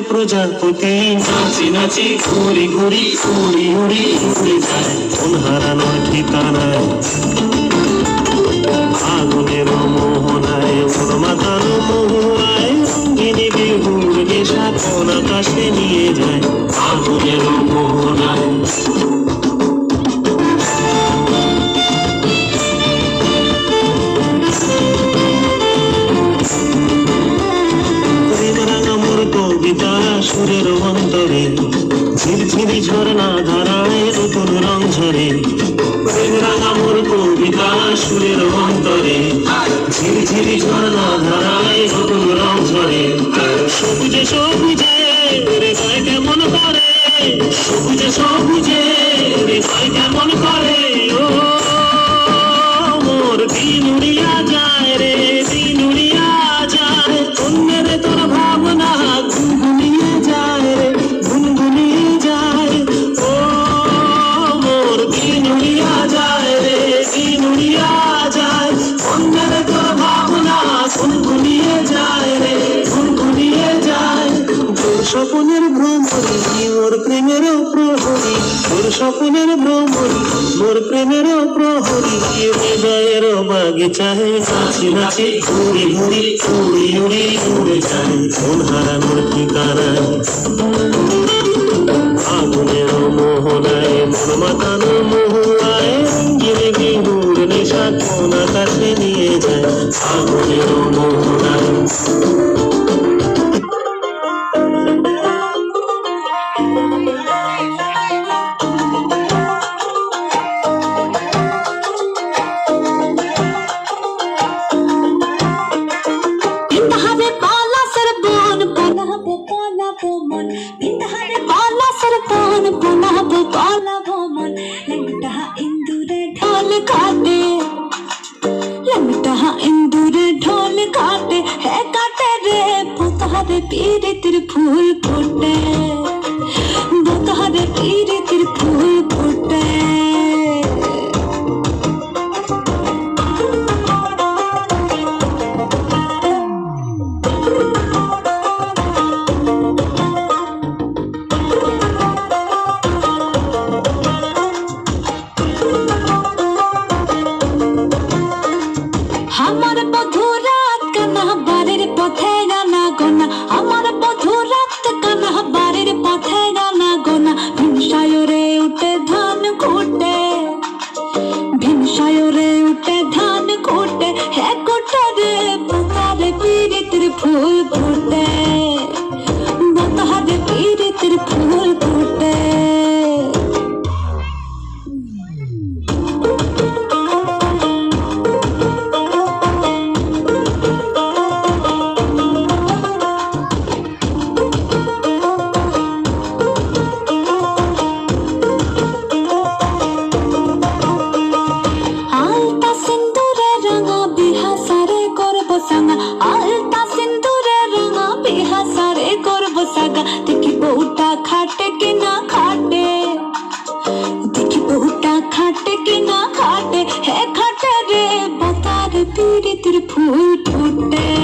প্রজাপতি নাচি নাচি ঘুরি ঘুরি উড়ি উড়ি উড়ে যায় কোন হারানোর ঠিকানায় আগুনের মোহনায় মন মাতানো মহুয়ায় রঙ্গিনী বিহুর নেশা কোন আকাশে নিয়ে যায় আগুনের মোহনায় সুরের অন্তরে ঝিরঝিরি ঝরনা ধারায় নতুন রং ঝরে প্রেম রাঙা মোর কবিতা সুরের অন্তরে ঝিরঝিরি ঝরনা ধারায় নতুন রং ঝরে সবুজে সবুজে হৃদয় কেমন করে সবুজে সবুজে হৃদয় কেমন করে ও মোর দিন উড়িয়া যায় রে দিন উড়িয়া যায় অন্যের তোর ভাবনা গুনগুনিয়ে যায় রে গুনগুনিয়ে যায় ও মোর দিন উড়িয়া যায় রে দিন উড়িয়া যায় অন্যের তোর ভাবনা গুনগুনিয়ে যায় রে গুনগুনিয়ে যায় তোর স্বপ্নের ভ্রমণী মোর প্রেমের প্রহরী তোর স্বপ্নের ভ্রমণী মোর প্রেমের প্রহরী হৃদয়ের বাগিচায় নাচি নাচি ঘুরি ঘুরি উড়ি উড়ি উড়ে যায় কোন হারানোর ঠিকানায় আগুনের মোহনায় মন মাতানো মহুয়ায় রঙ্গিনী বিহুর নেশা কোন আকাশে নিয়ে যায় আগুনের মোহনায় पीरितिर फूल फुटे बोतहरे पीरितिर फूल फुटे हमार बधू रात का ना बारिर पथे गाना गोना আমার বধু রাত কানা বাড়ির পথে গানা গোনা ভিনসায়রে উঠে ধান কোটে ভিনসায়রে উঠে ধান কোটে হে কোটে রে বতারে পীরিতের ফুল ফুটে বতারে পীরিতের ফুল ফুটে पीरितिर फूल फुटे